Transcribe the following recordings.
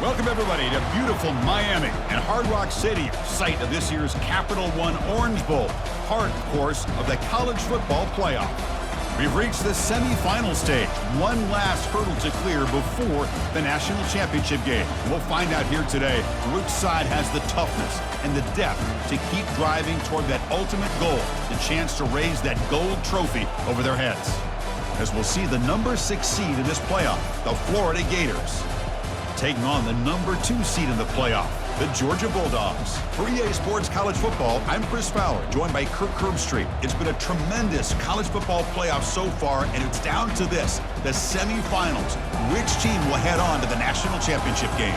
Welcome, everybody, to beautiful Miami and Hard Rock Stadium, site of this year's Capital One Orange Bowl, part, of course, of the college football playoff. We've reached the semifinal stage, one last hurdle to clear before the national championship game. We'll find out here today which side has the toughness and the depth to keep driving toward that ultimate goal, the chance to raise that gold trophy over their heads. As we'll see the number 6 seed in this playoff, the Florida Gators, taking on the number 2 seed in the playoff, the Georgia Bulldogs. For EA Sports College Football, I'm Chris Fowler, joined by Kirk Herbstreit. It's been a tremendous college football playoff so far, and it's down to this, the semifinals. Which team will head on to the national championship game?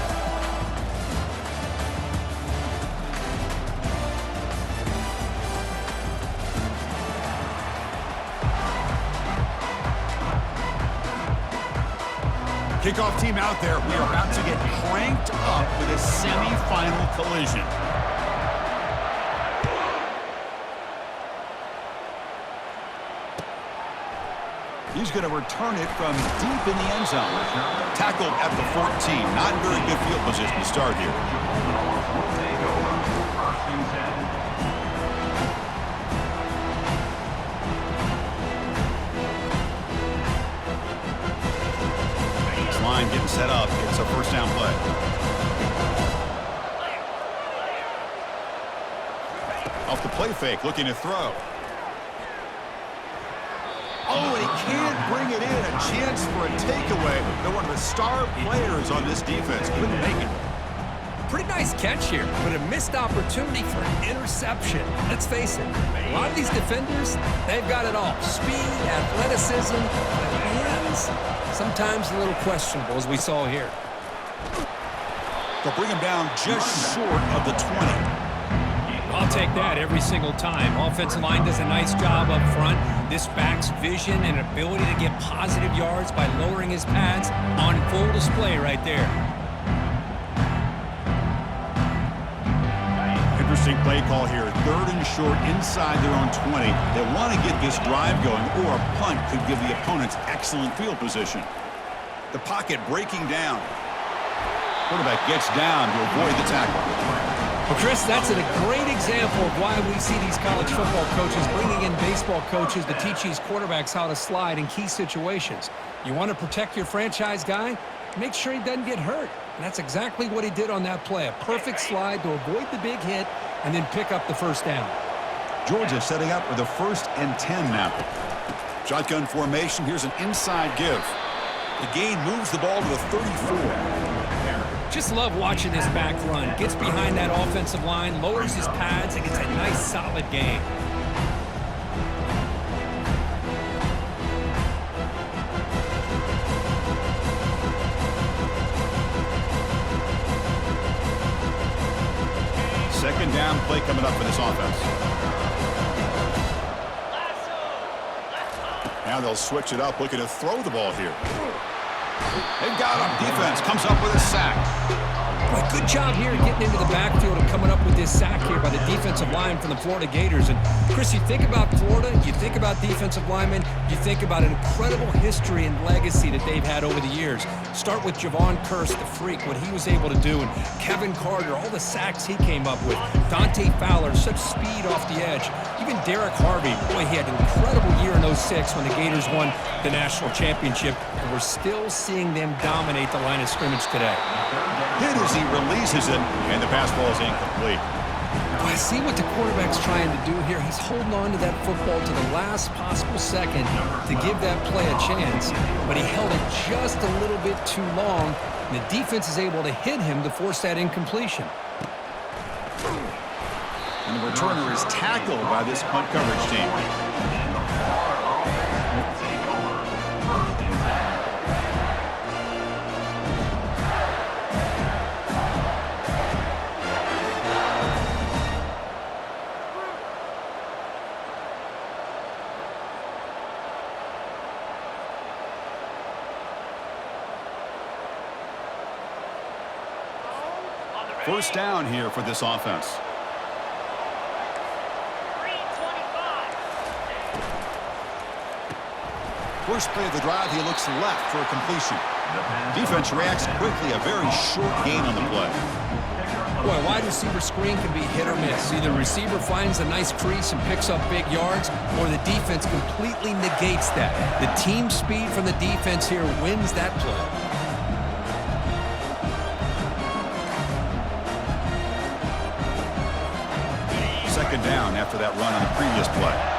Kickoff team out there. We are about to get cranked up with a semifinal collision. He's going to return it from deep in the end zone. Tackled at the 14. Not very good field position to start here. Getting set up. It's a first down play. Off the play fake, looking to throw. Oh, and he can't bring it in. A chance for a takeaway. They're one of the star players on this defense. Couldn't make it. Pretty nice catch here, but a missed opportunity for an interception. Let's face it, a lot of these defenders, they've got it all. Speed, athleticism, hands, sometimes a little questionable, as we saw here. They'll bring him down just short of the 20. I'll take that every single time. Offensive line does a nice job up front. This back's vision and ability to get positive yards by lowering his pads on full display right there. Interesting play call here. 3rd and short inside their own 20. They want to get this drive going, or a punt could give the opponents excellent field position. The pocket breaking down. Quarterback gets down to avoid the tackle. Well, Chris, that's a great example of why we see these college football coaches bringing in baseball coaches to teach these quarterbacks how to slide in key situations. You want to protect your franchise guy? Make sure he doesn't get hurt. And that's exactly what he did on that play. A perfect slide to avoid the big hit and then pick up the first down. Georgia setting up with a 1st and 10 now. Shotgun formation. Here's an inside give. The gain moves the ball to the 34. Just love watching this back run. Gets behind that offensive line, lowers his pads, and gets a nice solid gain. Second down play coming up for this offense. Now they'll switch it up, looking to throw the ball here. They've got him. Defense comes up with a sack. Boy, good job here getting into the backfield and coming up with this sack here by the defensive line from the Florida Gators. And, Chris, you think about Florida, you think about defensive linemen, you think about an incredible history and legacy that they've had over the years. Start with Javon Curse, the freak, what he was able to do, and Kevin Carter, all the sacks he came up with. Dante Fowler, such speed off the edge. Even Derek Harvey, boy, he had an incredible year in 06 when the Gators won the national championship, and we're still seeing them dominate the line of scrimmage today. Hit as he releases it, and the pass ball is incomplete. I see what the quarterback's trying to do here. He's holding on to that football to the last possible second to give that play a chance, but he held it just a little bit too long, and the defense is able to hit him to force that incompletion. And the returner is tackled by this punt coverage team. First down here for this offense. First play of the drive, he looks left for a completion. Defense reacts quickly, a very short gain on the play. Boy, a wide receiver screen can be hit or miss. Either the receiver finds a nice crease and picks up big yards, or the defense completely negates that. The team speed from the defense here wins that play. Second down after that run on the previous play.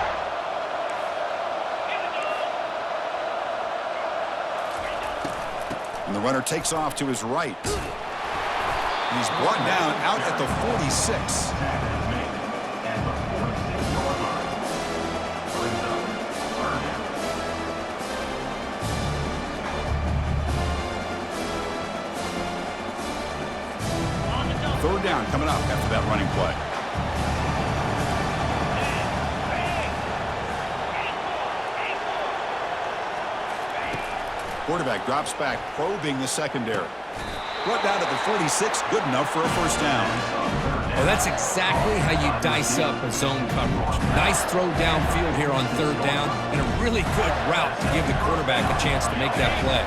And the runner takes off to his right. He's brought down out at the 46. Third down coming up after that running play. Quarterback drops back, probing the secondary. Brought down at the 46, good enough for a first down. Well, that's exactly how you dice up a zone coverage. Nice throw downfield here on third down, and a really good route to give the quarterback a chance to make that play.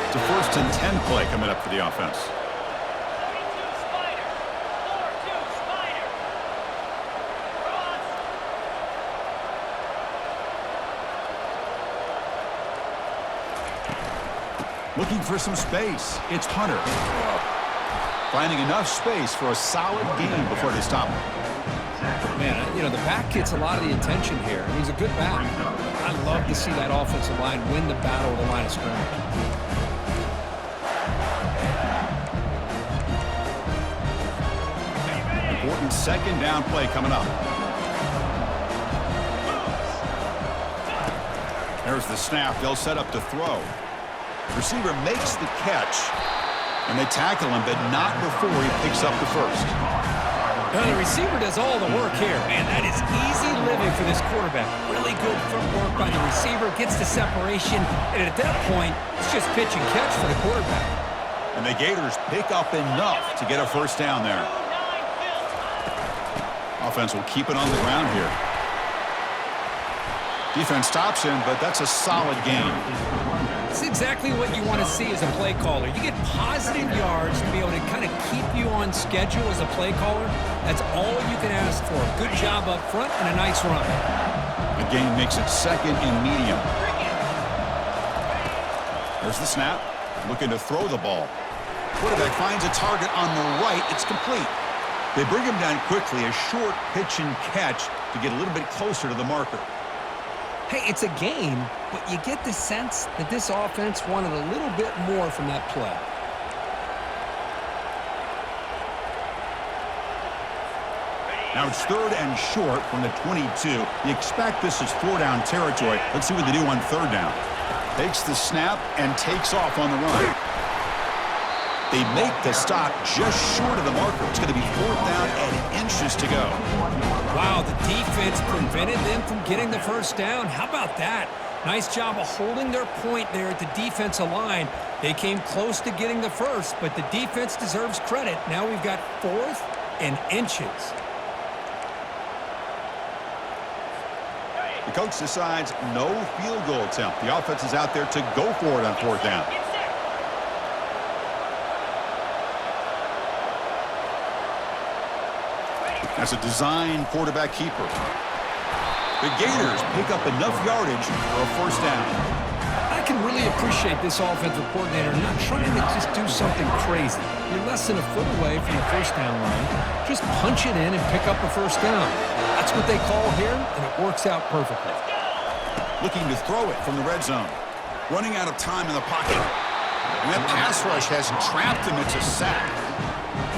It's a 1st and 10 play coming up for the offense. Looking for some space. It's Hunter. Finding enough space for a solid gain before they stop him. Man, you know, the back gets a lot of the attention here. He's a good back. I love to see that offensive line win the battle of the line of scrimmage. Important second down play coming up. There's the snap. They'll set up to throw. Receiver makes the catch, and they tackle him, but not before he picks up the first. Now, the receiver does all the work here. Man, that is easy living for this quarterback. Really good footwork by the receiver, gets the separation, and at that point, it's just pitch and catch for the quarterback. And the Gators pick up enough to get a first down there. Offense will keep it on the ground here. Defense stops him, but that's a solid gain. It's exactly what you want to see as a play caller. You get positive yards to be able to kind of keep you on schedule as a play caller. That's all you can ask for. Good job up front and a nice run. The gain makes it second and medium. There's the snap. Looking to throw the ball. Quarterback finds a target on the right. It's complete. They bring him down quickly. A short pitch and catch to get a little bit closer to the marker. Hey, it's a game, but you get the sense that this offense wanted a little bit more from that play. Now it's third and short from the 22. You expect this is 4-down territory. Let's see what they do on third down. Takes the snap and takes off on the run. They make the stop just short of the marker. It's going to be 4th down and inches to go. Wow, the defense prevented them from getting the first down. How about that? Nice job of holding their point there at the defensive line. They came close to getting the first, but the defense deserves credit. Now we've got 4th and inches. The coach decides no field goal attempt. The offense is out there to go for it on 4th down. That's a design quarterback keeper. The Gators pick up enough yardage for a first down. I can really appreciate this offensive coordinator not trying to just do something crazy. You're less than a foot away from the first down line. Just punch it in and pick up a first down. That's what they call here, and it works out perfectly. Looking to throw it from the red zone. Running out of time in the pocket. And that pass rush has trapped him. It's a sack.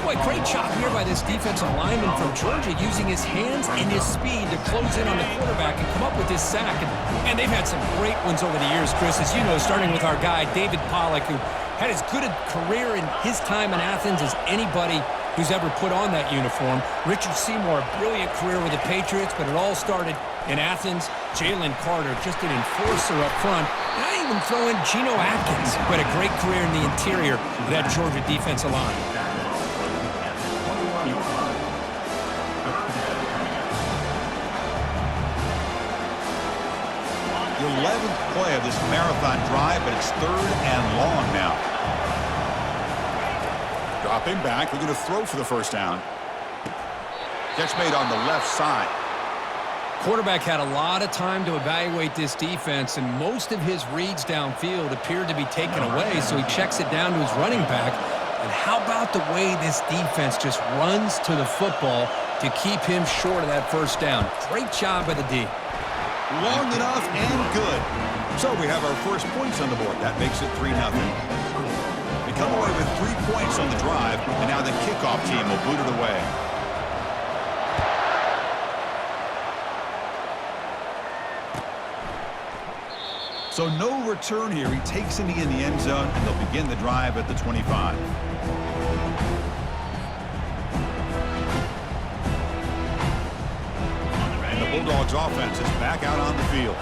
Boy, great job here by this defensive lineman from Georgia using his hands and his speed to close in on the quarterback and come up with this sack. And they've had some great ones over the years, Chris, as you know, starting with our guy, David Pollack, who had as good a career in his time in Athens as anybody who's ever put on that uniform. Richard Seymour, a brilliant career with the Patriots, but it all started in Athens. Jalen Carter, just an enforcer up front. And I even throw in Geno Atkins, who had a great career in the interior of that Georgia defensive line. The 11th play of this marathon drive, but it's 3rd and long now. Dropping back, looking to throw for the first down. Catch made on the left side. Quarterback had a lot of time to evaluate this defense, and most of his reads downfield appeared to be taken away, so he checks it down to his running back. And how about the way this defense just runs to the football to keep him short of that first down? Great job by the D. Long enough and good. So we have our first points on the board. That makes it 3-0. They come away with 3 points on the drive, and now the kickoff team will boot it away. So no return here. He takes it in the end zone, and they'll begin the drive at the 25. And the Bulldogs offense is back out on the field.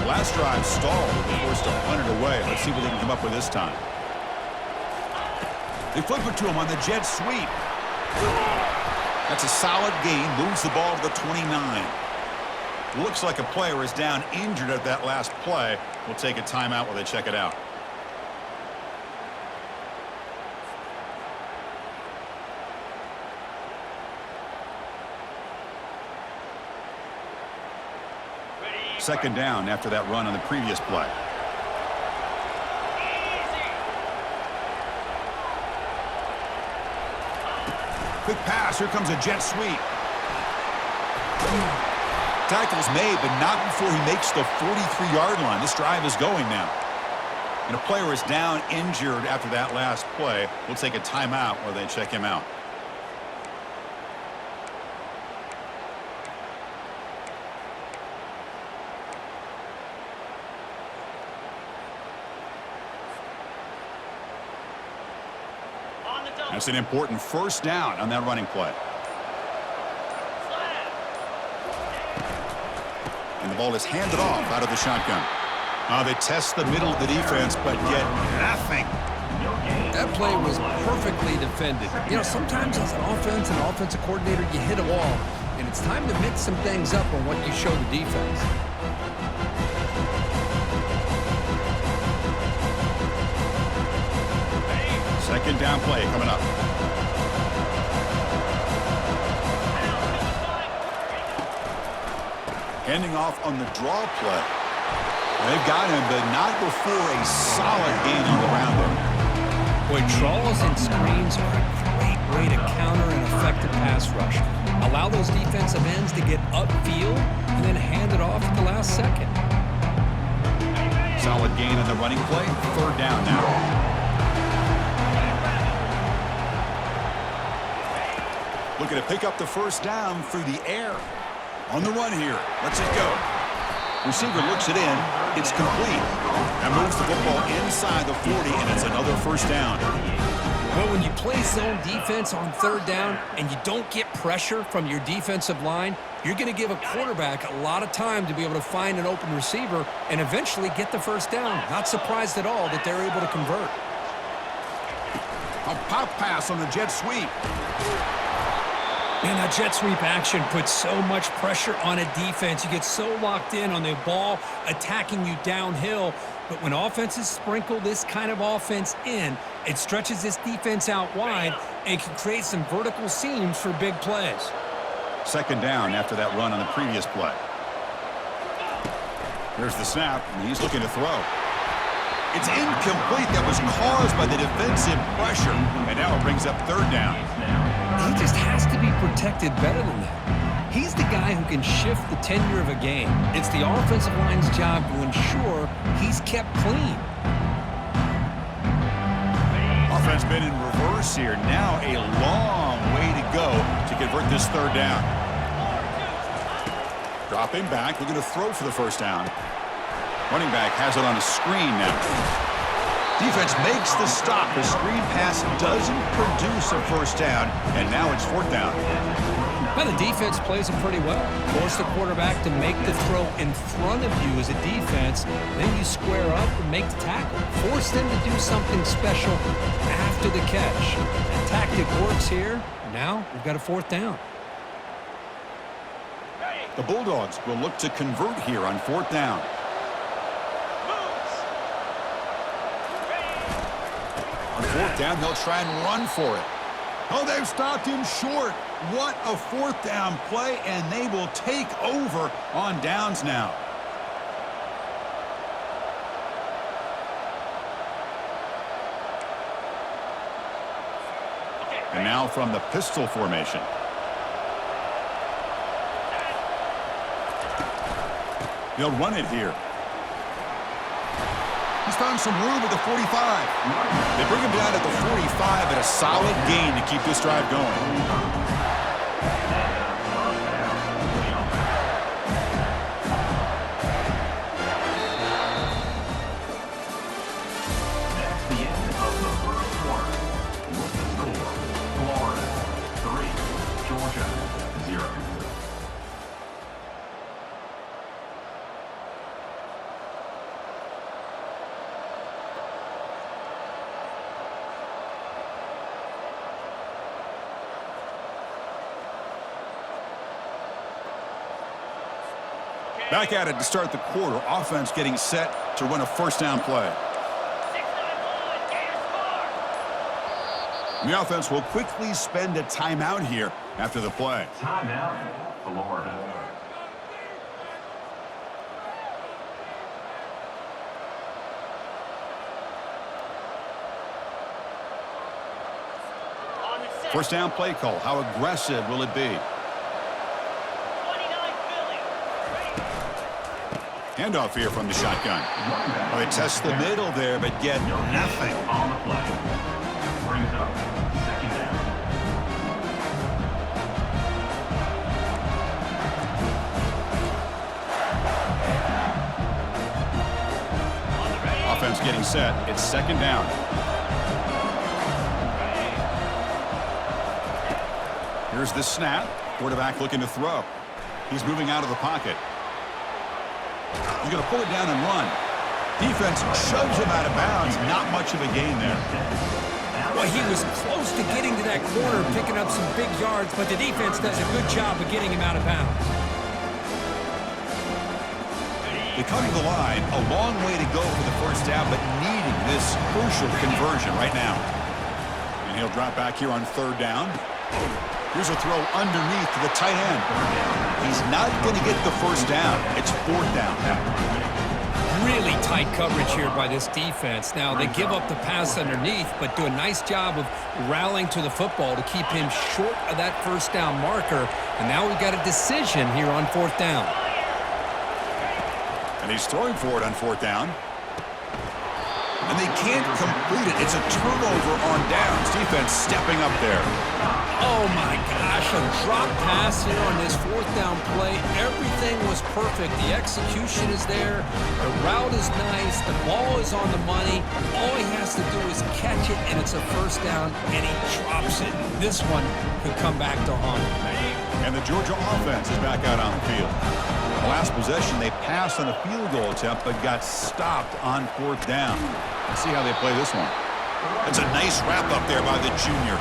The last drive stalled. They were forced to punt it away. Let's see what they can come up with this time. They flip it to him on the jet sweep. That's a solid gain. Moves the ball to the 29. Looks like a player is down injured at that last play. We'll take a timeout while they check it out. Second down after that run on the previous play. Quick pass. Here comes a jet sweep. Tackle's made, but not before he makes the 43-yard line. This drive is going now. And a player is down injured after that last play. We'll take a timeout while they check him out. That's an important first down on that running play. And the ball is handed off out of the shotgun. They test the middle of the defense, but get nothing. That play was perfectly defended. You know, sometimes as an offense and offensive coordinator, you hit a wall, and it's time to mix some things up on what you show the defense. Second down play coming up. Handing off on the draw play. They've got him, but not before a solid gain on the ground there. Boy, draws and screens are a great way to counter an effective pass rush. Allow those defensive ends to get upfield and then hand it off at the last second. Solid gain on the running play. Third down now. Looking to pick up the first down through the air. On the run here. Lets it go. Receiver looks it in. It's complete. And moves the football inside the 40, and it's another first down. Well, when you play zone defense on third down and you don't get pressure from your defensive line, you're going to give a quarterback a lot of time to be able to find an open receiver and eventually get the first down. Not surprised at all that they're able to convert. A pop pass on the jet sweep. Man, that jet sweep action puts so much pressure on a defense. You get so locked in on the ball attacking you downhill. But when offenses sprinkle this kind of offense in, it stretches this defense out wide and can create some vertical seams for big plays. Second down after that run on the previous play. Here's the snap, and he's looking to throw. It's incomplete. That was caused by the defensive pressure, and now it brings up third down. He just has to be protected better than that. He's the guy who can shift the tenure of a game. It's the offensive line's job to ensure he's kept clean. Offense been in reverse here. Now a long way to go to convert this third down. Dropping back, looking to throw for the first down. Running back has it on a screen now. Defense makes the stop. The screen pass doesn't produce a first down, and now it's fourth down. Well, the defense plays it pretty well. Force the quarterback to make the throw in front of you as a defense. Then you square up and make the tackle. Force them to do something special after the catch. That tactic works here. Now we've got a fourth down. The Bulldogs will look to convert here on fourth down. On fourth down, they'll try and run for it. Oh, they've stopped him short. What a fourth down play, and they will take over on downs now. And now from the pistol formation. They'll run it here. He's found some room at the 45. They bring him down at the 45, and a solid gain to keep this drive going. Back at it to start the quarter. Offense getting set to run a first down play. The offense will quickly spend a timeout here after the play. Timeout, Florida. First down play call. How aggressive will it be? Handoff here from the shotgun. Well, they test the middle there, but get nothing. On the play. Brings up second down. Offense getting set. It's second down. Here's the snap. Quarterback looking to throw. He's moving out of the pocket. He's going to pull it down and run. Defense shoves him out of bounds. Not much of a gain there. Well, he was close to getting to that corner, picking up some big yards, but the defense does a good job of getting him out of bounds. They come to the line. A long way to go for the first down, but needing this crucial conversion right now. And he'll drop back here on third down. Here's a throw underneath to the tight end. He's not going to get the first down. It's fourth down. Really tight coverage here by this defense. Now, they give up the pass underneath, but do a nice job of rallying to the football to keep him short of that first down marker. And now we've got a decision here on fourth down. And he's throwing for it on fourth down. And they can't complete it. It's a turnover on downs. Defense stepping up there. Oh, my gosh, a drop pass here on this fourth down play. Everything was perfect. The execution is there. The route is nice. The ball is on the money. All he has to do is catch it, and it's a first down, and he drops it. This one could come back to haunt him. And the Georgia offense is back out on the field. The last possession, they passed on a field goal attempt, but got stopped on fourth down. Let's see how they play this one. That's a nice wrap up there by the junior.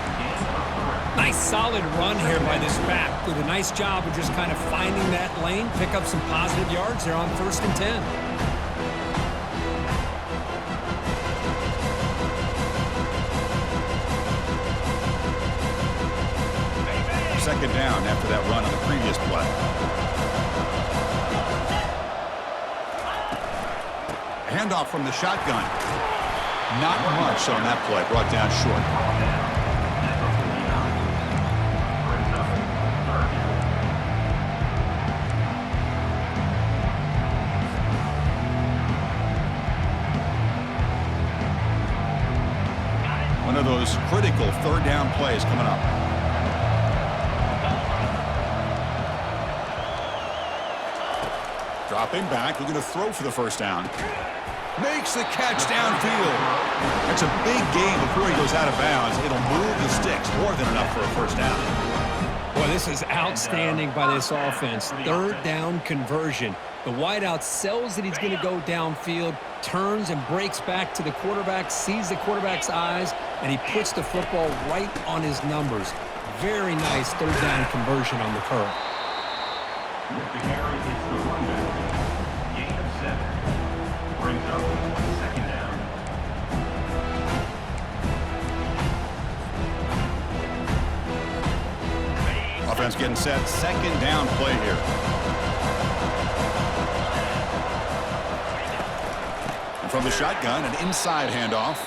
Nice solid run here by this back. Did a nice job of just kind of finding that lane, pick up some positive yards there on 1st and 10. Second down after that run on the previous play. Handoff from the shotgun. Not much on that play. Brought down short. One of those critical third down plays coming up. Dropping back, looking to throw for the first down. Makes the catch downfield. That's a big gain before he goes out of bounds. It'll move the sticks, more than enough for a first down. Boy, this is outstanding by this offense. Third down conversion. The wideout sells that he's going to go downfield, turns and breaks back to the quarterback, sees the quarterback's eyes, and he puts the football right on his numbers. Very nice third down conversion on the curve. With the carry, it's the runback. Gain of 7. Brings up second down. Offense getting set. Second down play here. And from the shotgun, an inside handoff.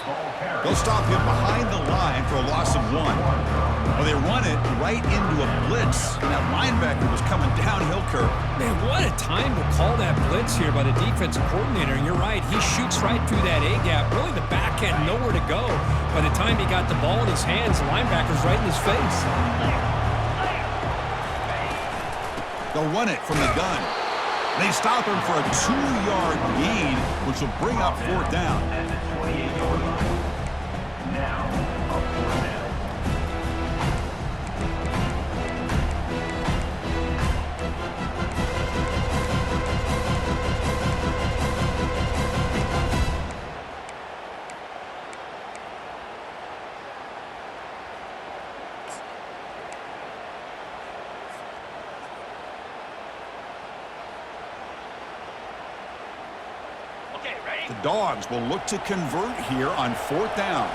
They'll stop him behind the line for a loss of 1. Well, they run it right into a blitz, and that linebacker was coming downhill curve. Man, what a time to call that blitz here by the defensive coordinator. And you're right, he shoots right through that A-gap. Really, the back had nowhere to go. By the time he got the ball in his hands, the linebacker's right in his face. They'll run it from the gun. They stop him for a 2-yard gain, which will bring up 4th down. At the 28-yard line. Now, a 4th down. The Dogs will look to convert here on 4th down.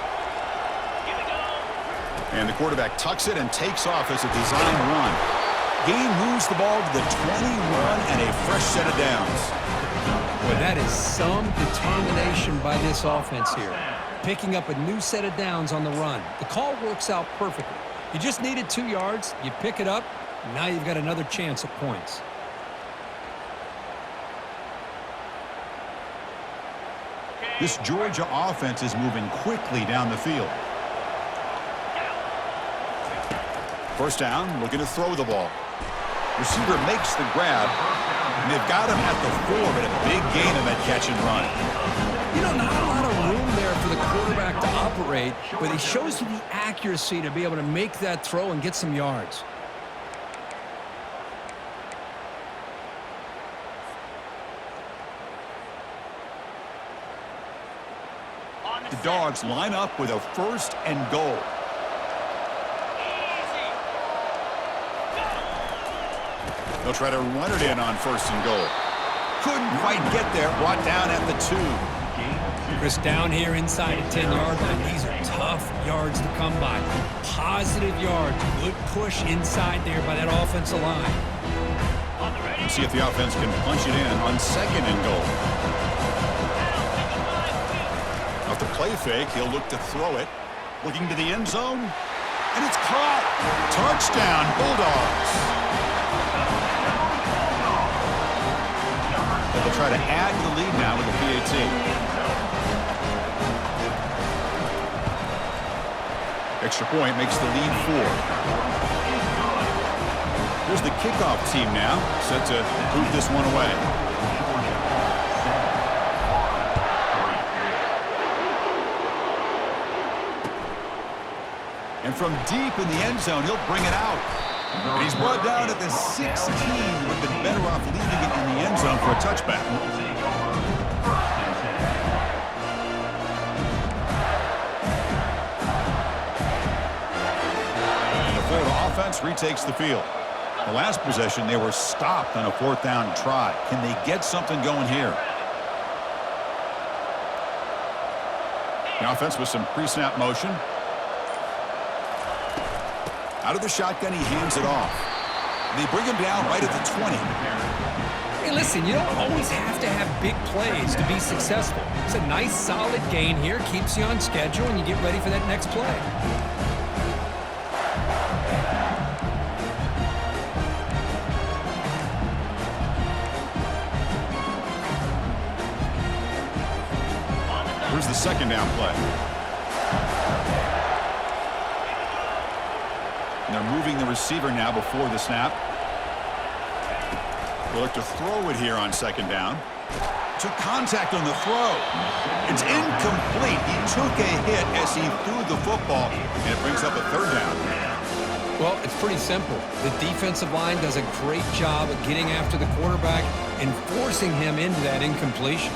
And the quarterback tucks it and takes off as a design run. Gain moves the ball to the 21 and a fresh set of downs. Well, that is some determination by this offense here. Picking up a new set of downs on the run. The call works out perfectly. You just needed 2 yards. You pick it up. And now you've got another chance at points. This Georgia offense is moving quickly down the field. First down, looking to throw the ball. Receiver makes the grab, and they've got him at the 4, but a big gain on that catch and run. You know, not a lot of room there for the quarterback to operate, but he shows you the accuracy to be able to make that throw and get some yards. The Dogs line up with a 1st and goal. They'll try to run it in on 1st and goal. Couldn't quite get there, brought down at the 2. Chris, down here inside the 10-yard line, these are tough yards to come by. Positive yards, good push inside there by that offensive line. Let's see if the offense can punch it in on 2nd and goal. Off the play fake, he'll look to throw it. Looking to the end zone, and it's caught. Touchdown, Bulldogs. They'll try to add to the lead now with the PAT. Extra point makes the lead 4. Here's the kickoff team now, set to boot this one away. And from deep in the end zone, he'll bring it out. And he's brought down at the 16. Would have been better off leaving it in the end zone for a touchback. And the Florida offense retakes the field. The last possession, they were stopped on a 4th down try. Can they get something going here? The offense with some pre-snap motion. Out of the shotgun, he hands it off. They bring him down right at the 20. Hey, listen, you don't always have to have big plays to be successful. It's a nice, solid gain here, keeps you on schedule, and you get ready for that next play. Here's the 2nd down play. And they're moving the receiver now before the snap. They'll look to throw it here on 2nd down. Took contact on the throw. It's incomplete. He took a hit as he threw the football, and it brings up a 3rd down. Well, it's pretty simple. The defensive line does a great job of getting after the quarterback and forcing him into that incompletion.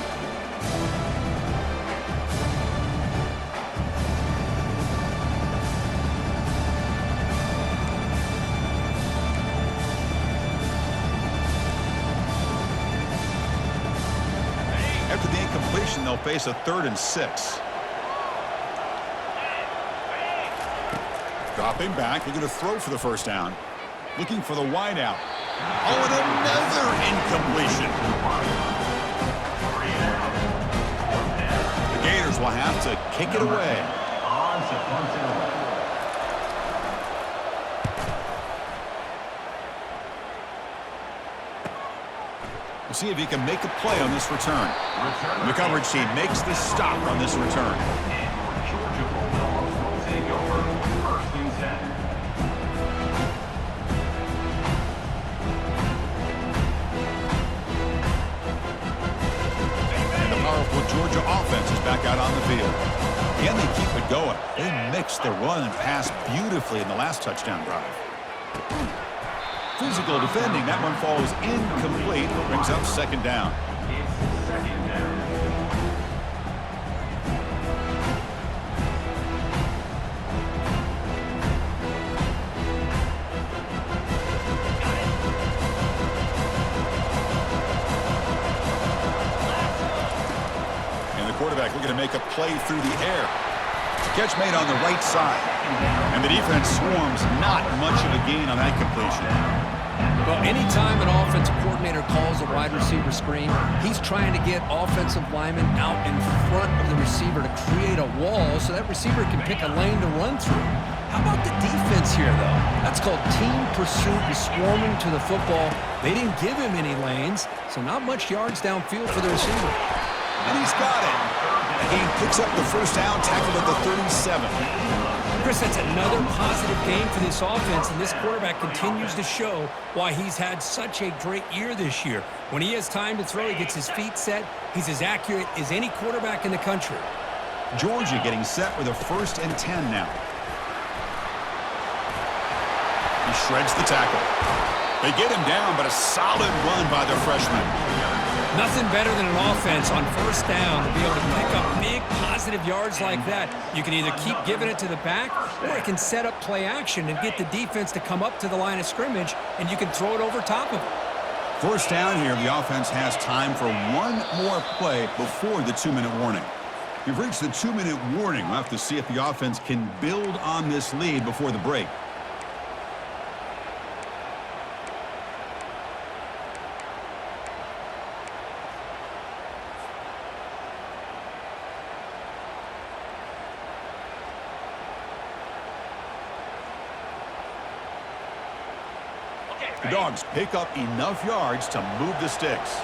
After the incompletion, they'll face a 3rd and 6. Dropping back, they're going to throw for the 1st down. Looking for the wide out. Oh, and another incompletion. The Gators will have to kick it away. We'll see if he can make a play on this return. The coverage team makes the stop on this return. Georgia Bulldogs will take over 1st and 10. And the powerful Georgia offense is back out on the field. Can they keep it going? They mixed the run and pass beautifully in the last touchdown drive. Physical defending. That one falls incomplete. Brings up 2nd down. It's 2nd down. And the quarterback looking to make a play through the air. Catch made on the right side. And the defense swarms. Not much of a gain on that completion. Well, anytime an offensive coordinator calls a wide receiver screen, he's trying to get offensive linemen out in front of the receiver to create a wall so that receiver can pick a lane to run through. How about the defense here, though? That's called team pursuit and swarming to the football. They didn't give him any lanes, so not much yards downfield for the receiver. And he's got it. He picks up the 1st down, tackled at the 37. Chris, that's another positive game for this offense, and this quarterback continues to show why he's had such a great year this year. When he has time to throw, he gets his feet set. He's as accurate as any quarterback in the country. Georgia getting set with a 1st and 10 now. He shreds the tackle. They get him down, but a solid run by the freshman. Nothing better than an offense on 1st down to be able to pick up big positive yards like that. You can either keep giving it to the back, or it can set up play action and get the defense to come up to the line of scrimmage, and you can throw it over top of it. 1st down here, the offense has time for one more play before the 2-minute warning. We've reached the 2-minute warning. We'll have to see if the offense can build on this lead before the break. The Dogs pick up enough yards to move the sticks.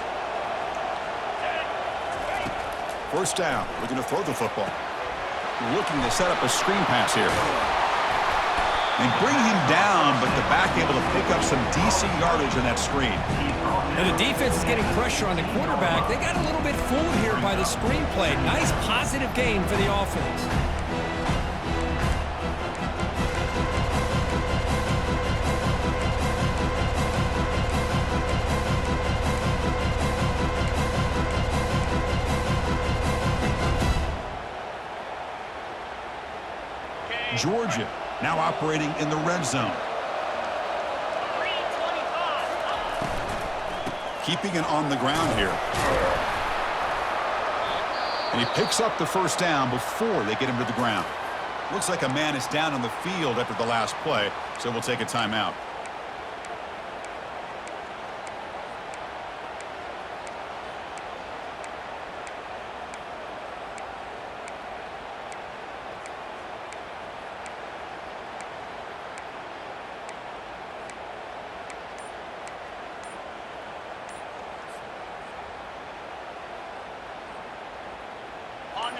1st down, looking to throw the football. Looking to set up a screen pass here. They bring him down, but the back able to pick up some decent yardage on that screen. And the defense is getting pressure on the quarterback. They got a little bit fooled here by the screen play. Nice positive gain for the offense. Georgia now operating in the red zone. Keeping it on the ground here. And he picks up the 1st down before they get him to the ground. Looks like a man is down on the field after the last play, so we'll take a timeout.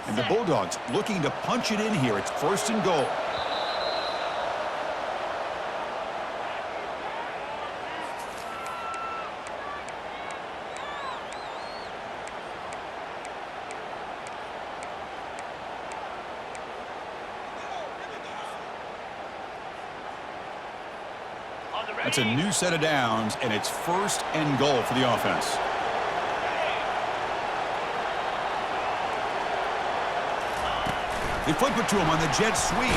And the Bulldogs looking to punch it in here. It's 1st and goal. That's a new set of downs, and it's 1st and goal for the offense. They flip it to him on the jet sweep.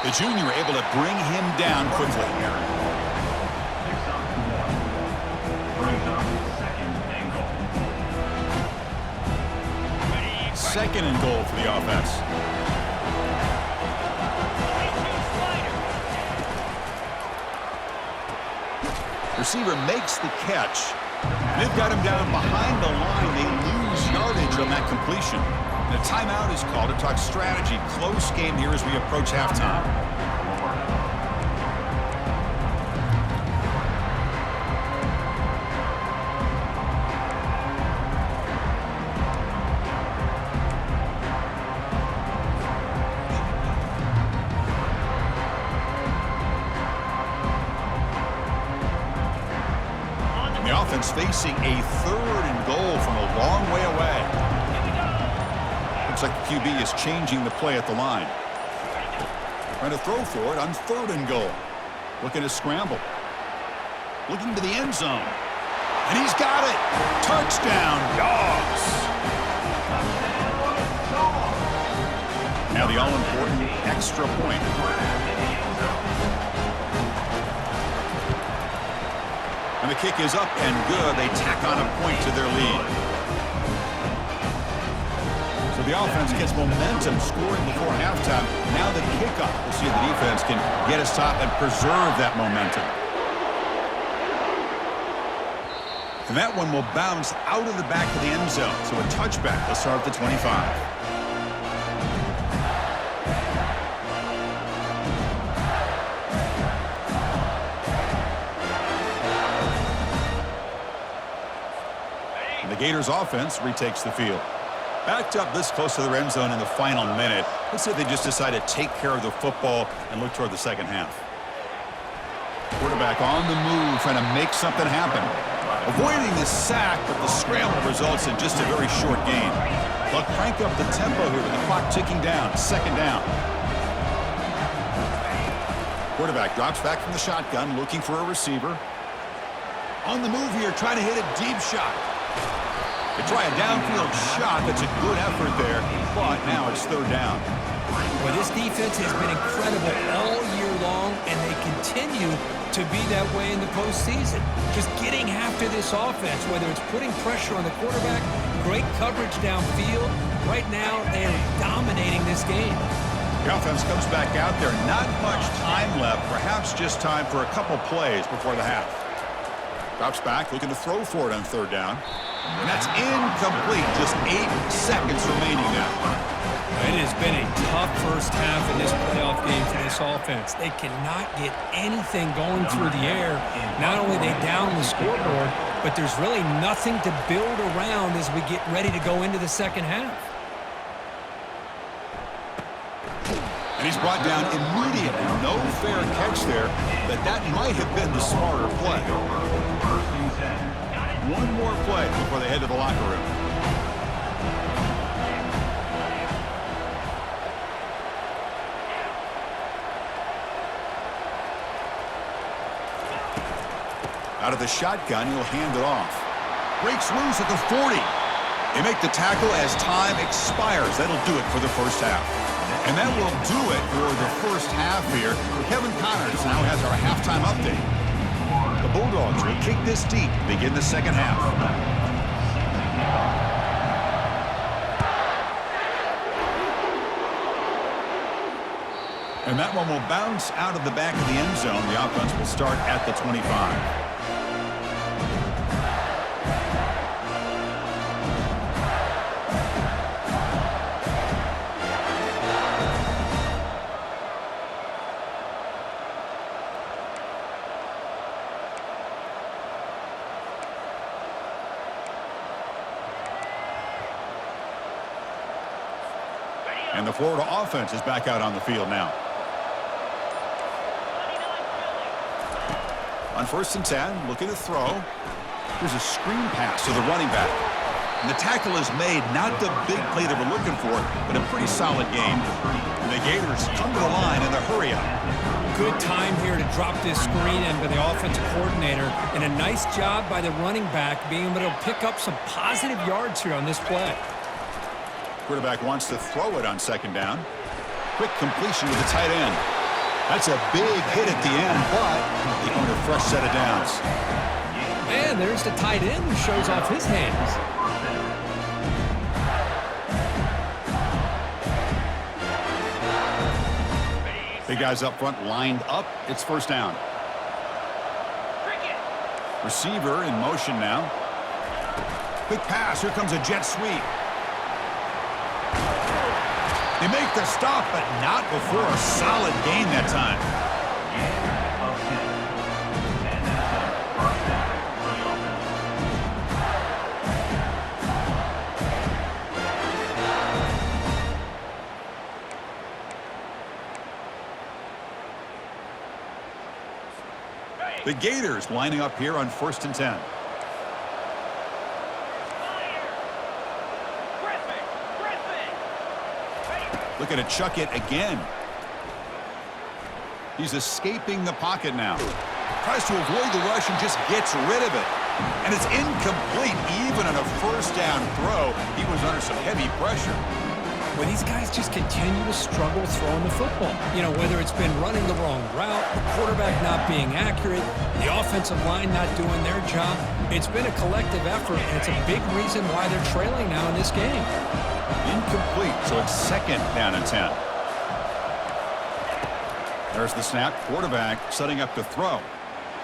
The junior able to bring him down quickly. Second and goal for the offense. Receiver makes the catch. And they've got him down behind the line. They lose yardage on that completion. And a timeout is called to talk strategy. Close game here as we approach halftime. Facing a 3rd and goal from a long way away. Looks like the QB is changing the play at the line. Trying to throw for it on 3rd and goal. Looking to scramble. Looking to the end zone. And he's got it. Touchdown, Dogs. Now the all-important extra point. And the kick is up and good. They tack on a point to their lead. So the offense gets momentum scoring before halftime. Now the kickoff. We'll see if the defense can get a stop and preserve that momentum. And that one will bounce out of the back of the end zone. So a touchback will start at the 25. Gators offense retakes the field. Backed up this close to the end zone in the final minute. Let's see if they just decide to take care of the football and look toward the second half. Quarterback on the move, trying to make something happen. Avoiding the sack, but the scramble results in just a very short gain. They'll crank up the tempo here with the clock ticking down. 2nd down. Quarterback drops back from the shotgun, looking for a receiver. On the move here, trying to hit a deep shot. They try a downfield shot. That's a good effort there, but now it's 3rd down. Well, this defense has been incredible all year long, and they continue to be that way in the postseason. Just getting after this offense, whether it's putting pressure on the quarterback, great coverage downfield. Right now, they are dominating this game. The offense comes back out there. Not much time left. Perhaps just time for a couple plays before the half. Drops back, looking to throw for it on 3rd down. And that's incomplete. Just 8 seconds remaining now. It has been a tough first half in this playoff game for this offense. They cannot get anything going through the air. Not only they down the scoreboard, but there's really nothing to build around as we get ready to go into the second half. And he's brought down immediately. No fair catch there, but that might have been the smarter play. One more play before they head to the locker room. Out of the shotgun, he'll hand it off. Breaks loose at the 40. They make the tackle as time expires. That'll do it for the first half. And that will do it for the first half here. Kevin Connors now has our halftime update. The Bulldogs will kick this deep to begin the second half. And that one will bounce out of the back of the end zone. The offense will start at the 25. And the Florida offense is back out on the field now. On 1st and 10, looking to throw. There's a screen pass to the running back. And the tackle is made, not the big play that we're looking for, but a pretty solid game. And the Gators come to the line in the hurry-up. Good time here to drop this screen in by the offensive coordinator. And a nice job by the running back being able to pick up some positive yards here on this play. Quarterback wants to throw it on 2nd down. Quick completion to the tight end. That's a big hit at the end, but they earn a fresh set of downs. And there's the tight end who shows off his hands. Big guys up front lined up. It's 1st down. Receiver in motion now. Quick pass. Here comes a jet sweep. They make the stop, but not before a solid gain that time. The Gators lining up here on 1st and 10. Looking to chuck it again. He's escaping the pocket now. Tries to avoid the rush and just gets rid of it. And it's incomplete even on a first down throw. He was under some heavy pressure. Well, these guys just continue to struggle throwing the football. You know, whether it's been running the wrong route, the quarterback not being accurate, the offensive line not doing their job. It's been a collective effort, and it's a big reason why they're trailing now in this game. Incomplete, so it's 2nd down and 10. There's the snap. Quarterback setting up to throw.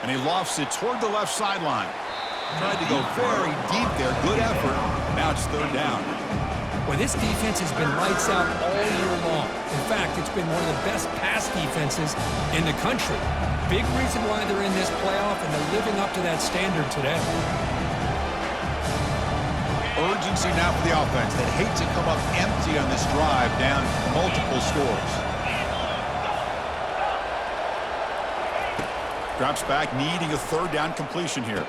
And he lofts it toward the left sideline. Tried to go very deep there. Good effort. Now it's 3rd down. Well, this defense has been lights out all year long. In fact, it's been one of the best pass defenses in the country. Big reason why they're in this playoff, and they're living up to that standard today. Urgency now for the offense. They'd hate to come up empty on this drive, down multiple scores. Drops back, needing a 3rd down completion here.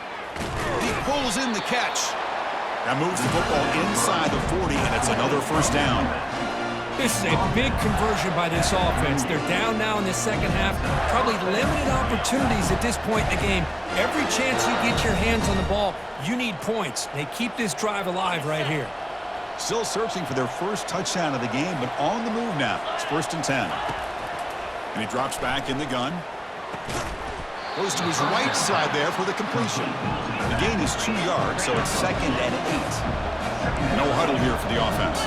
He pulls in the catch. That moves the football inside the 40, and it's another 1st down. This is a big conversion by this offense. They're down now in the second half. Probably limited opportunities at this point in the game. Every chance you get your hands on the ball, you need points. They keep this drive alive right here. Still searching for their first touchdown of the game, but on the move now. It's 1st and 10. And he drops back in the gun. Goes to his right side there for the completion. The gain is 2 yards, so it's 2nd and 8. No huddle here for the offense.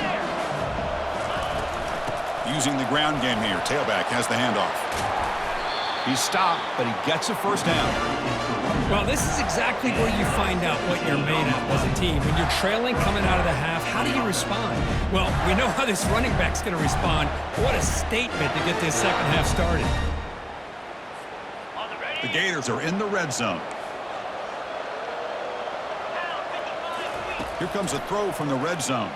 Using the ground game here. Tailback has the handoff. He's stopped, but he gets a 1st down. Well, this is exactly where you find out what you're made of as a team. When you're trailing coming out of the half, how do you respond? Well, we know how this running back's going to respond. What a statement to get this second half started. The Gators are in the red zone. Here comes a throw from the red zone.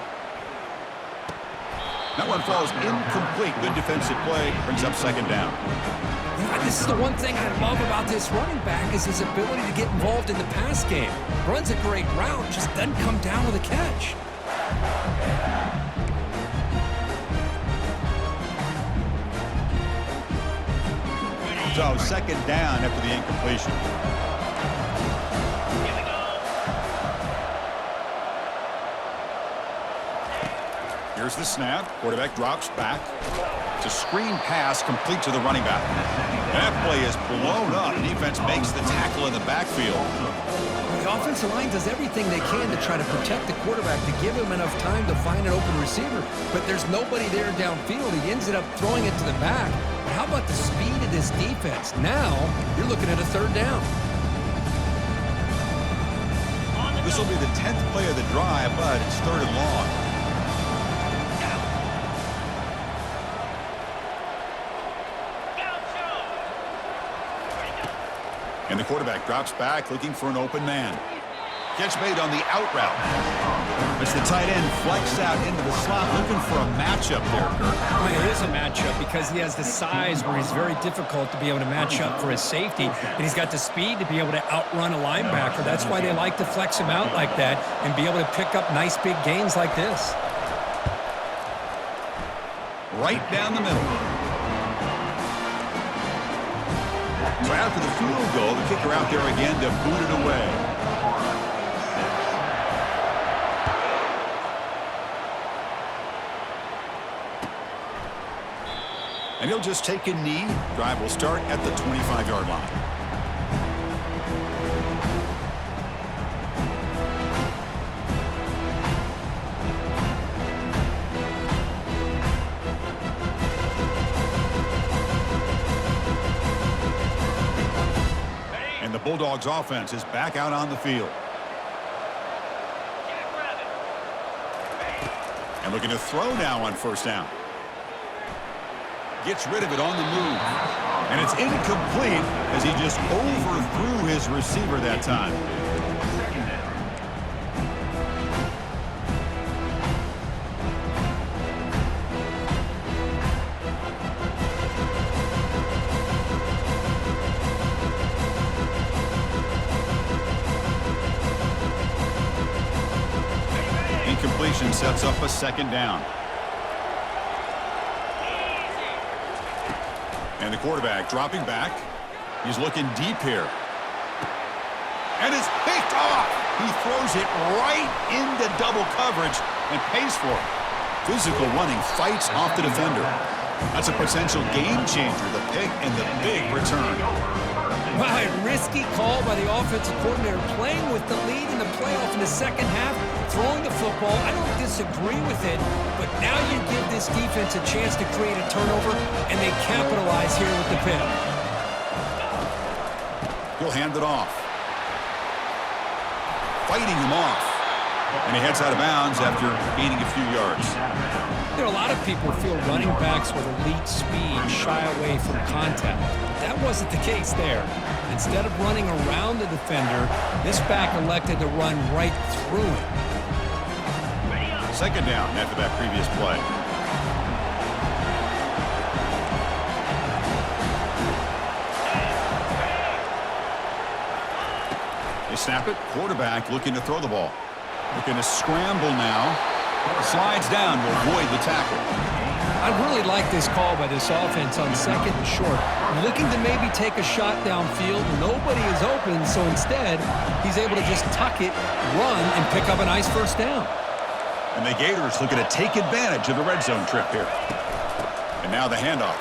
That one falls incomplete. Good defensive play. Brings up 2nd down. Yeah, this is the one thing I love about this running back is his ability to get involved in the pass game. Runs a great route, just doesn't come down with a catch. So 2nd down after the incompletion. Here's the snap. Quarterback drops back. It's a screen pass complete to the running back. That play is blown up. Defense makes the tackle in the backfield. The offensive line does everything they can to try to protect the quarterback, to give him enough time to find an open receiver. But there's nobody there downfield. He ends up throwing it to the back. But how about the speed of this defense? Now, you're looking at a 3rd down. This will be the 10th play of the drive, but it's 3rd and long. And the quarterback drops back, looking for an open man. Catch made on the out route. It's the tight end flex out into the slot, looking for a matchup there, Kurt. Well, it is a matchup because he has the size where he's very difficult to be able to match up for his safety, and he's got the speed to be able to outrun a linebacker. That's why they like to flex him out like that and be able to pick up nice big gains like this. Right down the middle. So after the field goal, the kicker out there again to boot it away. And he'll just take a knee. Drive will start at the 25-yard line. Bulldogs offense is back out on the field. And looking to throw now on first down. Gets rid of it on the move. And it's incomplete as he just overthrew his receiver that time. Incompletion sets up a second down. And the quarterback dropping back. He's looking deep here. And it's picked off. He throws it right into double coverage and pays for it. Physical running fights off the defender. That's a potential game changer, the pick and the big return. Right, risky call by the offensive coordinator, playing with the lead in the playoff in the second half, throwing the football. I don't disagree with it, but now you give this defense a chance to create a turnover, and they capitalize here with the pick. He'll hand it off. Fighting him off. And he heads out of bounds after gaining a few yards. There are a lot of people who feel running backs with elite speed shy away from contact. That wasn't the case there. Instead of running around the defender, this back elected to run right through him. Second down after that previous play. They snap it. Quarterback looking to throw the ball. Looking to scramble now. Slides down to avoid the tackle. I really like this call by this offense on second and short. Looking to maybe take a shot downfield. Nobody is open, so instead, he's able to just tuck it, run, and pick up a nice first down. And the Gators looking to take advantage of the red zone trip here. And now the handoff.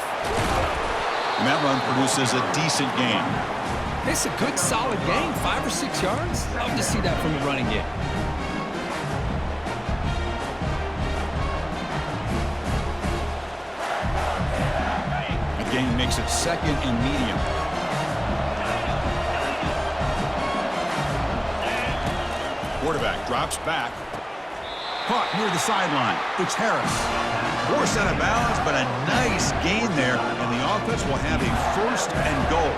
And that run produces a decent gain. It's a good, solid gain, 5 or 6 yards. Love to see that from the running game. The gain makes it second and medium. Quarterback drops back. Caught near the sideline. It's Harris. Forced out of bounds, but a nice gain there, and the offense will have a first and goal.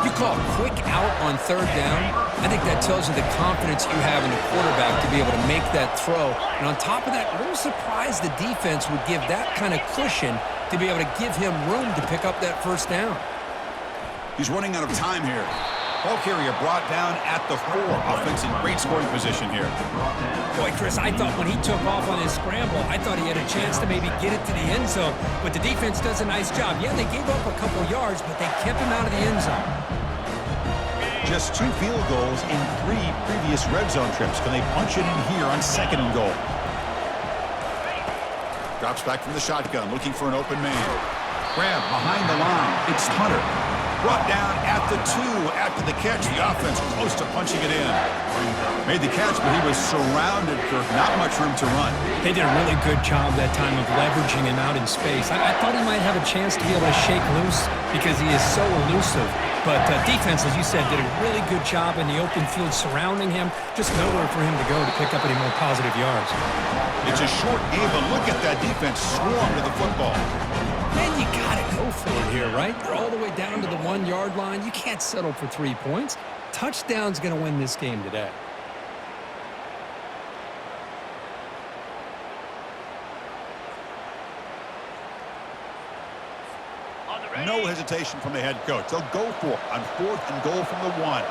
You call a quick out on third down. I think that tells you the confidence you have in the quarterback to be able to make that throw. And on top of that, a little surprised the defense would give that kind of cushion to be able to give him room to pick up that first down. He's running out of time here. Ball carrier brought down at the 4. Offense in great scoring position here. Boy, Chris, I thought when he took off on his scramble, I thought he had a chance to maybe get it to the end zone. But the defense does a nice job. Yeah, they gave up a couple yards, but they kept him out of the end zone. Just 2 field goals in 3 previous red zone trips. Can they punch it in here on second and goal? Drops back from the shotgun, looking for an open man. Grab behind the line. It's Hunter. Brought down at the 2 after the catch. The offense close to punching it in. Made the catch, but he was surrounded, Kirk. Not much room to run. They did a really good job that time of leveraging him out in space. I thought he might have a chance to be able to shake loose because he is so elusive. But defense, as you said, did a really good job in the open field surrounding him. Just nowhere for him to go to pick up any more positive yards. It's a short game, but look at that defense swarm to the football. Man, you got to go for it here, right? They're all the way down to the 1-yard line. You can't settle for 3 points. Touchdown's going to win this game today. No hesitation from the head coach. They'll go for it on 4th and goal from the 1.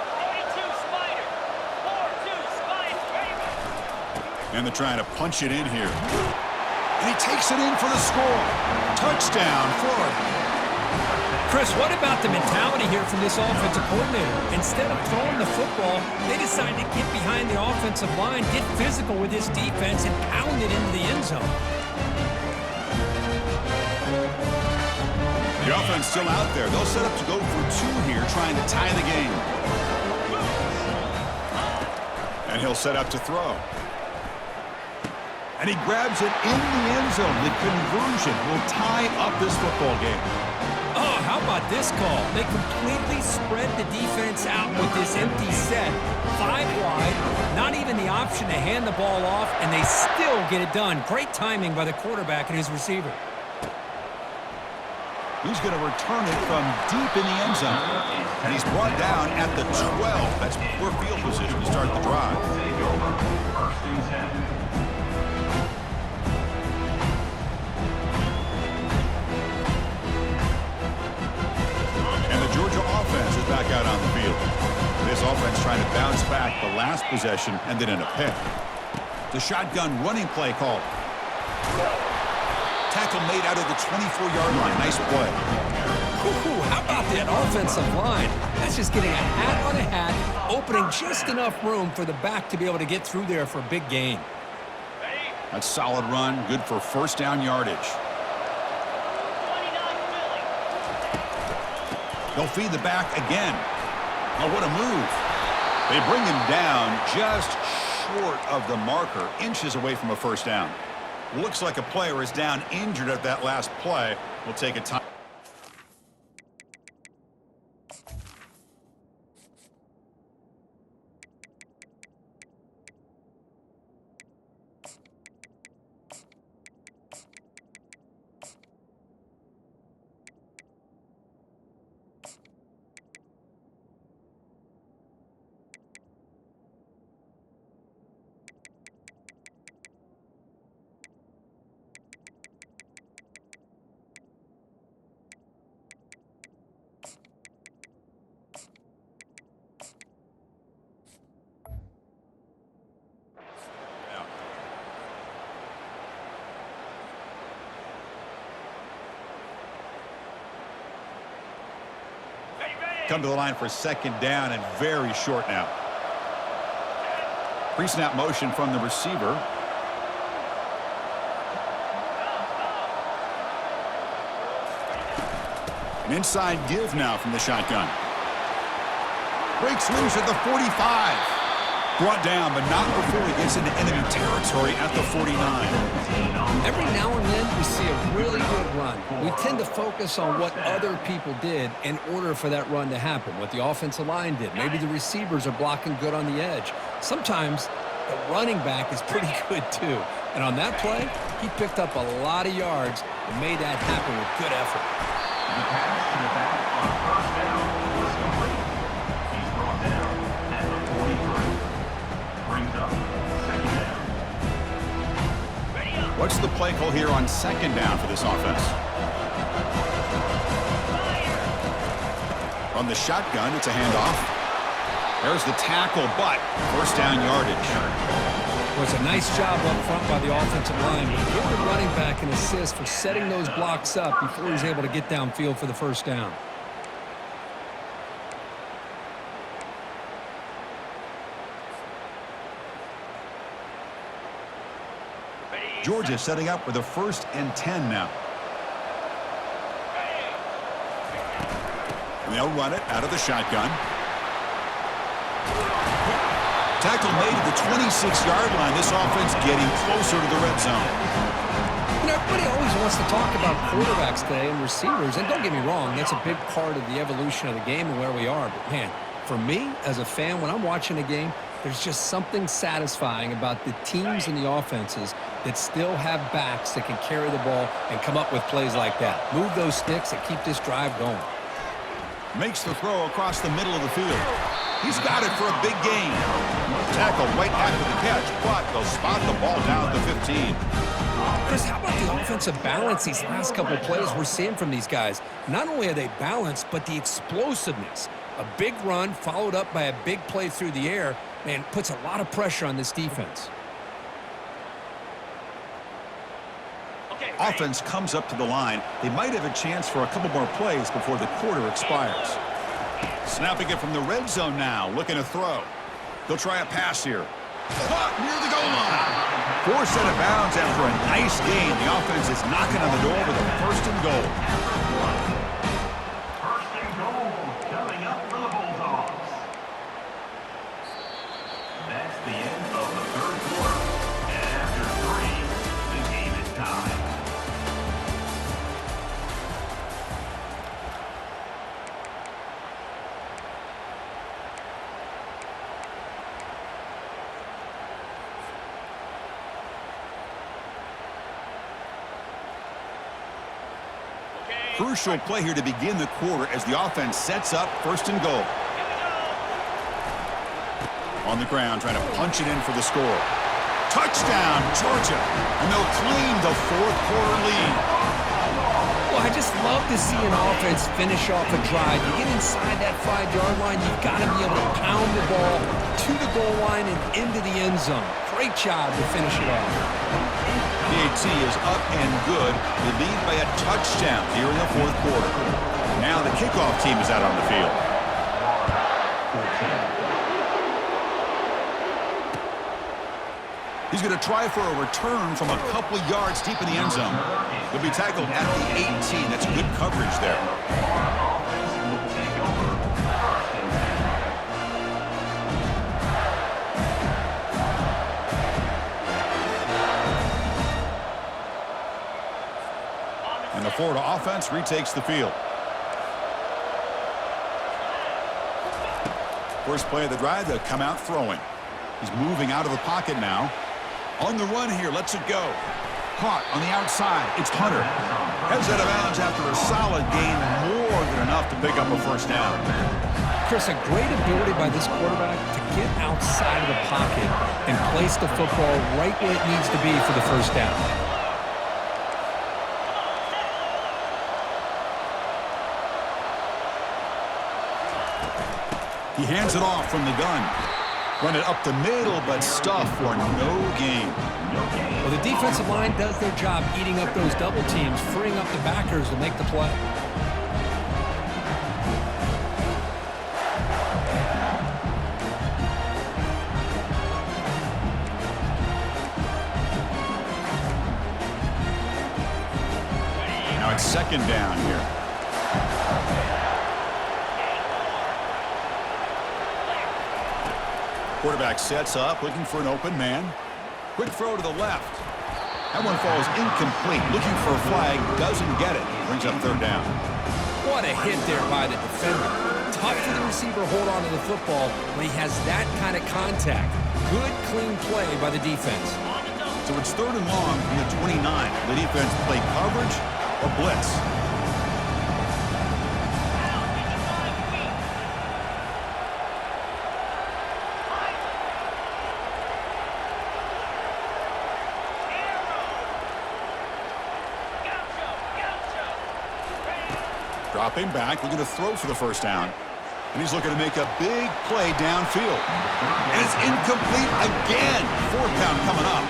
And they're trying to punch it in here. And he takes it in for the score. Touchdown, Florida. Chris, what about the mentality here from this offensive coordinator? Instead of throwing the football, they decided to get behind the offensive line, get physical with this defense, and pound it into the end zone. The offense still out there. They'll set up to go for 2 here, trying to tie the game. And he'll set up to throw. And he grabs it in the end zone. The conversion will tie up this football game. Oh, how about this call? They completely spread the defense out with this empty set. 5 wide, not even the option to hand the ball off, and they still get it done. Great timing by the quarterback and his receiver. He's going to return it from deep in the end zone. And he's brought down at the 12. That's poor field position to start the drive. First and 10. Georgia offense is back out on the field. This offense trying to bounce back the last possession and then in a pick. The shotgun running play called. Tackle made out of the 24-yard line. Nice play. Ooh, how about that offensive line? That's just getting a hat on a hat, opening just enough room for the back to be able to get through there for a big gain. That's solid run, good for first down yardage. They'll feed the back again. Oh, what a move. They bring him down just short of the marker, inches away from a first down. Looks like a player is down injured at that last play. We'll take a time. Come to the line for second down and very short now. Pre-snap motion from the receiver. An inside give now from the shotgun. Breaks loose at the 45. Brought down, but not before he gets into enemy territory at the 49. Every now and then we see a really good run. We tend to focus on what other people did in order for that run to happen, what the offensive line did. Maybe the receivers are blocking good on the edge. Sometimes the running back is pretty good too. And on that play, he picked up a lot of yards and made that happen with good effort. The pass to the back on first down was complete. He's brought down at the 43. Brings up second down. What's the play call here on second down for this offense? From the shotgun, it's a handoff. There's the tackle, but first down yardage. Well, it's a nice job up front by the offensive line, but give the running back an assist for setting those blocks up before he's able to get downfield for the first down. Georgia setting up with a 1st and 10 now. And they'll run it out of the shotgun. Tackle made at the 26-yard line. This offense getting closer to the red zone. You know, everybody always wants to talk about quarterbacks today and receivers, and don't get me wrong, that's a big part of the evolution of the game and where we are. But, man, for me, as a fan, when I'm watching a game, there's just something satisfying about the teams and the offenses that still have backs that can carry the ball and come up with plays like that. Move those sticks and keep this drive going. Makes the throw across the middle of the field. He's got it for a big gain. Tackle right after the catch, but they'll spot the ball down at the 15. Chris, how about the offensive balance these last couple of plays we're seeing from these guys? Not only are they balanced, but the explosiveness. A big run followed up by a big play through the air, man, puts a lot of pressure on this defense. Offense comes up to the line. They might have a chance for a couple more plays before the quarter expires. Snapping it from the red zone now, looking to throw. They'll try a pass here. Caught near the goal line. Forced out of bounds after a nice gain. The offense is knocking on the door with a 1st and goal. First and goal coming up for the Bulldogs. That's the end of the third quarter. And after 3, the game is tied. Crucial play here to begin the quarter as the offense sets up 1st and goal. On the ground, trying to punch it in for the score. Touchdown, Georgia. And they'll claim the 4th quarter lead. Well, I just love to see an offense finish off a drive. You get inside that 5-yard line, you've got to be able to pound the ball to the goal line and into the end zone. Great job to finish it off. PAT is up and good. They lead by a touchdown here in the 4th quarter. Now the kickoff team is out on the field. He's going to try for a return from a couple yards deep in the end zone. He'll be tackled at the 18. That's good coverage there. And the Florida offense retakes the field. First play of the drive, they'll come out throwing. He's moving out of the pocket now. On the run here, lets it go. Caught on the outside. It's Hunter. Heads out of bounds after a solid gain, more than enough to pick up a 1st down. Chris, a great ability by this quarterback to get outside of the pocket and place the football right where it needs to be for the 1st down. He hands it off from the gun. Run it up the middle, but stuff for no gain. Well, the defensive line does their job eating up those double teams, freeing up the backers to make the play. Now it's 2nd down here. Quarterback sets up, looking for an open man. Quick throw to the left. That one falls incomplete. Looking for a flag, doesn't get it. Brings up 3rd down. What a hit there by the defender. Tough for the receiver to hold on to the football when he has that kind of contact. Good, clean play by the defense. So it's 3rd and long from the 29. The defense play coverage or blitz. Dropping back, looking to throw for the 1st down. And he's looking to make a big play downfield. And it's incomplete again. 4th down coming up.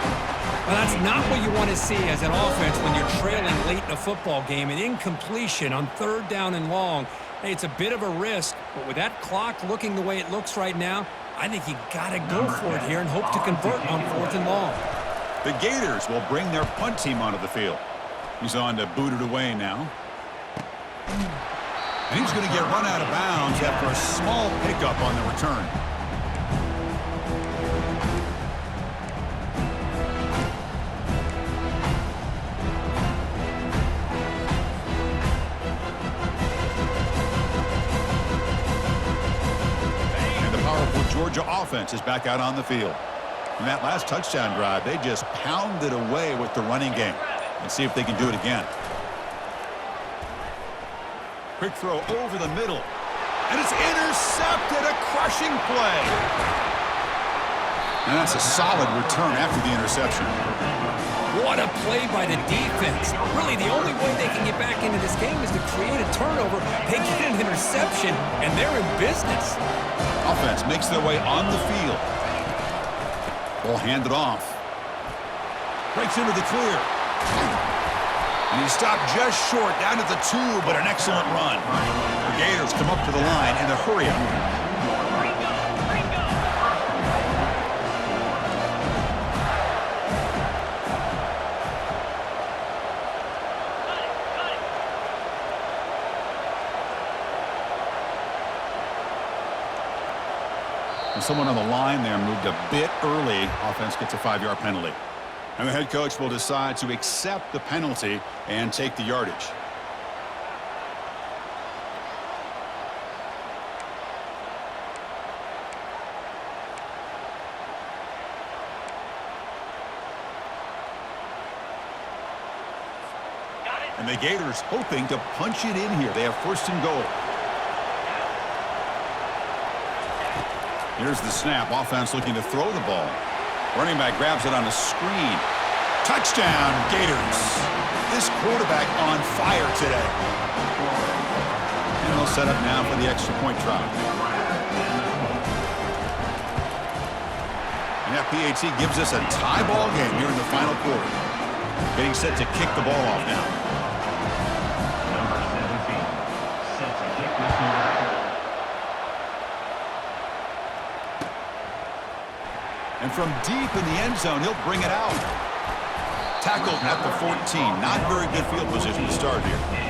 Well, that's not what you want to see as an offense when you're trailing late in a football game. An incompletion on 3rd down and long. Hey, it's a bit of a risk, but with that clock looking the way it looks right now, I think you got to go for it here and hope to convert on 4th and long. The Gators will bring their punt team onto the field. He's on to boot it away now. And he's going to get run out of bounds after a small pickup on the return. And the powerful Georgia offense is back out on the field. In that last touchdown drive, they just pounded away with the running game. Let's see if they can do it again. Quick throw over the middle. And it's intercepted. A crushing play. And that's a solid return after the interception. What a play by the defense. Really, the only way they can get back into this game is to create a turnover. They get an interception, and they're in business. Offense makes their way on the field. Ball handed off. Breaks into the clear. And he stopped just short, down at the 2, but an excellent run. The Gators come up to the line in a hurry-up. And someone on the line there moved a bit early. Offense gets a 5-yard penalty. And the head coach will decide to accept the penalty and take the yardage. And the Gators hoping to punch it in here. They have first and goal. Here's the snap. Offense looking to throw the ball. Running back grabs it on a screen. Touchdown, Gators. This quarterback on fire today. And they'll set up now for the extra point try. And that PAT gives us a tie ball game here in the final quarter. Getting set to kick the ball off now. Number 17, set to kick this one out. And from deep in the end zone, he'll bring it out. Tackled at the 14. Not very good field position to start here.